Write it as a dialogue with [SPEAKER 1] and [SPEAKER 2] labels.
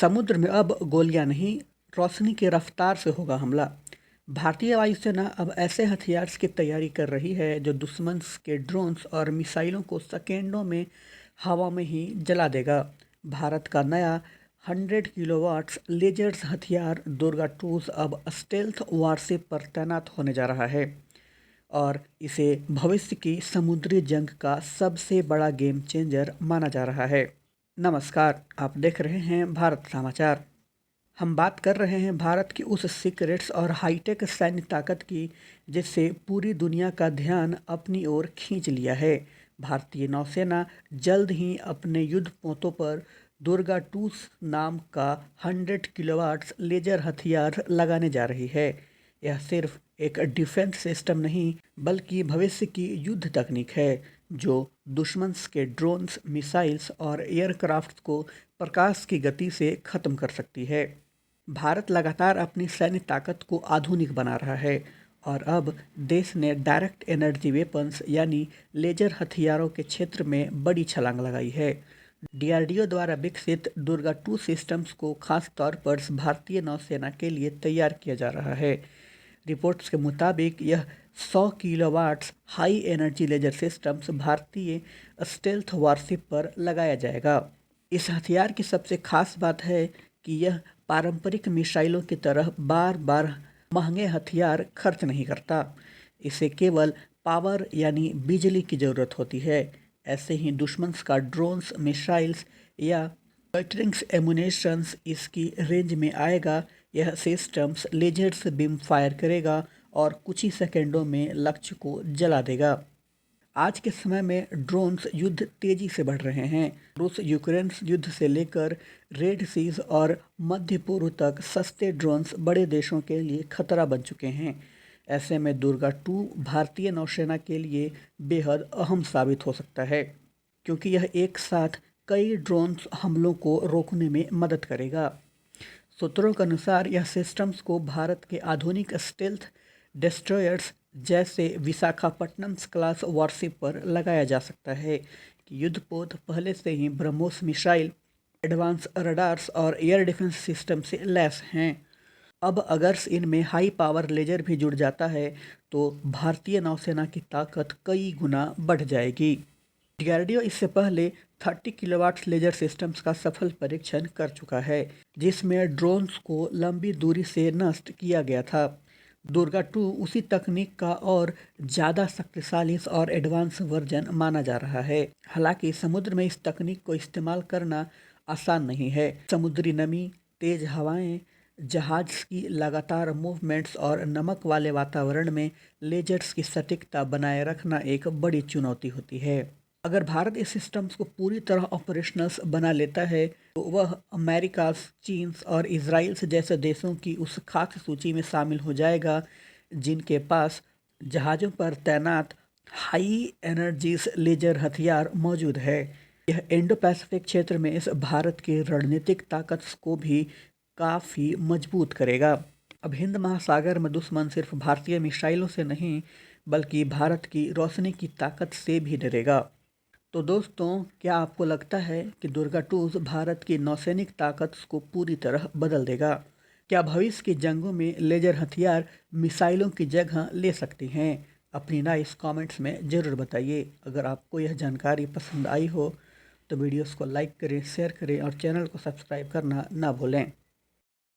[SPEAKER 1] समुद्र में अब गोलियां नहीं, रोशनी की रफ्तार से होगा हमला। भारतीय वायुसेना अब ऐसे हथियार की तैयारी कर रही है जो दुश्मन के ड्रोन्स और मिसाइलों को सेकेंडों में हवा में ही जला देगा। भारत का नया 100 किलोवाट्स लेजर्स हथियार दुर्गा टूज अब स्टेल्थ वारशिप पर तैनात होने जा रहा है और इसे भविष्य की समुद्री जंग का सबसे बड़ा गेम चेंजर माना जा रहा है। नमस्कार, आप देख रहे हैं भारत समाचार। हम बात कर रहे हैं भारत की उस सीक्रेट्स और हाईटेक सैन्य ताकत की जिससे पूरी दुनिया का ध्यान अपनी ओर खींच लिया है। भारतीय नौसेना जल्द ही अपने युद्ध पोतों पर दुर्गा टू नाम का 100 किलोवाट्स लेजर हथियार लगाने जा रही है। यह सिर्फ एक डिफेंस सिस्टम नहीं बल्कि भविष्य की युद्ध तकनीक है जो दुश्मन के ड्रोन्स, मिसाइल्स और एयरक्राफ्ट को प्रकाश की गति से खत्म कर सकती है। भारत लगातार अपनी सैन्य ताकत को आधुनिक बना रहा है और अब देश ने डायरेक्ट एनर्जी वेपन्स यानी लेजर हथियारों के क्षेत्र में बड़ी छलांग लगाई है। डीआरडीओ द्वारा विकसित दुर्गा टू सिस्टम्स को खास तौर पर भारतीय नौसेना के लिए तैयार किया जा रहा है। रिपोर्ट्स के मुताबिक यह 100 kilowatts high energy laser systems भारतीय स्टेल्थ वारशिप पर लगाया जाएगा। इस हथियार की सबसे खास बात है कि यह पारंपरिक मिसाइलों की तरह बार बार महंगे हथियार खर्च नहीं करता। इसे केवल पावर यानी बिजली की ज़रूरत होती है। ऐसे ही दुश्मन का ड्रोन्स, मिसाइल्स या लोइटरिंग्स एमुनेशंस इसकी रेंज में आएगा। यह सिस्टम्स लेजर से बीम फायर करेगा और कुछ ही सेकेंडों में लक्ष्य को जला देगा। आज के समय में ड्रोन्स युद्ध तेजी से बढ़ रहे हैं। रूस यूक्रेन युद्ध से लेकर रेड सीज और मध्य पूर्व तक सस्ते ड्रोन्स बड़े देशों के लिए खतरा बन चुके हैं। ऐसे में दुर्गा टू भारतीय नौसेना के लिए बेहद अहम साबित हो सकता है क्योंकि यह एक साथ कई ड्रोन्स हमलों को रोकने में मदद करेगा। सूत्रों के अनुसार यह सिस्टम्स को भारत के आधुनिक स्टेल्थ डिस्ट्रॉयर्स जैसे विशाखापट्टनम क्लास वॉरशिप पर लगाया जा सकता है कि युद्धपोत पहले से ही ब्रह्मोस मिसाइल, एडवांस रडार्स और एयर डिफेंस सिस्टम से लैस हैं। अब अगर इनमें हाई पावर लेजर भी जुड़ जाता है तो भारतीय नौसेना की ताकत कई गुना बढ़ जाएगी। डीआरडीओ इससे पहले 30 किलोवाट लेजर सिस्टम्स का सफल परीक्षण कर चुका है जिसमें ड्रोन्स को लंबी दूरी से नष्ट किया गया था। दुर्गा टू उसी तकनीक का और ज़्यादा शक्तिशाली और एडवांस वर्जन माना जा रहा है। हालांकि समुद्र में इस तकनीक को इस्तेमाल करना आसान नहीं है। समुद्री नमी, तेज हवाएं, जहाज की लगातार मूवमेंट्स और नमक वाले वातावरण में लेजर्स की सटीकता बनाए रखना एक बड़ी चुनौती होती है। अगर भारत इस सिस्टम्स को पूरी तरह ऑपरेशनल्स बना लेता है तो वह अमेरिका, चीन और इजराइल जैसे देशों की उस खास सूची में शामिल हो जाएगा जिनके पास जहाज़ों पर तैनात हाई एनर्जीज लेजर हथियार मौजूद है। यह इंडो पैसिफिक क्षेत्र में इस भारत की रणनीतिक ताकत को भी काफ़ी मजबूत करेगा। अब हिंद महासागर में दुश्मन सिर्फ भारतीय मिसाइलों से नहीं बल्कि भारत की रोशनी की ताकत से भी डरेगा। तो दोस्तों, क्या आपको लगता है कि दुर्गा टूज भारत की नौसैनिक ताकत को पूरी तरह बदल देगा? क्या भविष्य की जंगों में लेजर हथियार मिसाइलों की जगह ले सकती हैं? अपनी नाइस कमेंट्स में ज़रूर बताइए। अगर आपको यह जानकारी पसंद आई हो तो वीडियोस को लाइक करें, शेयर करें और चैनल को सब्सक्राइब करना ना भूलें।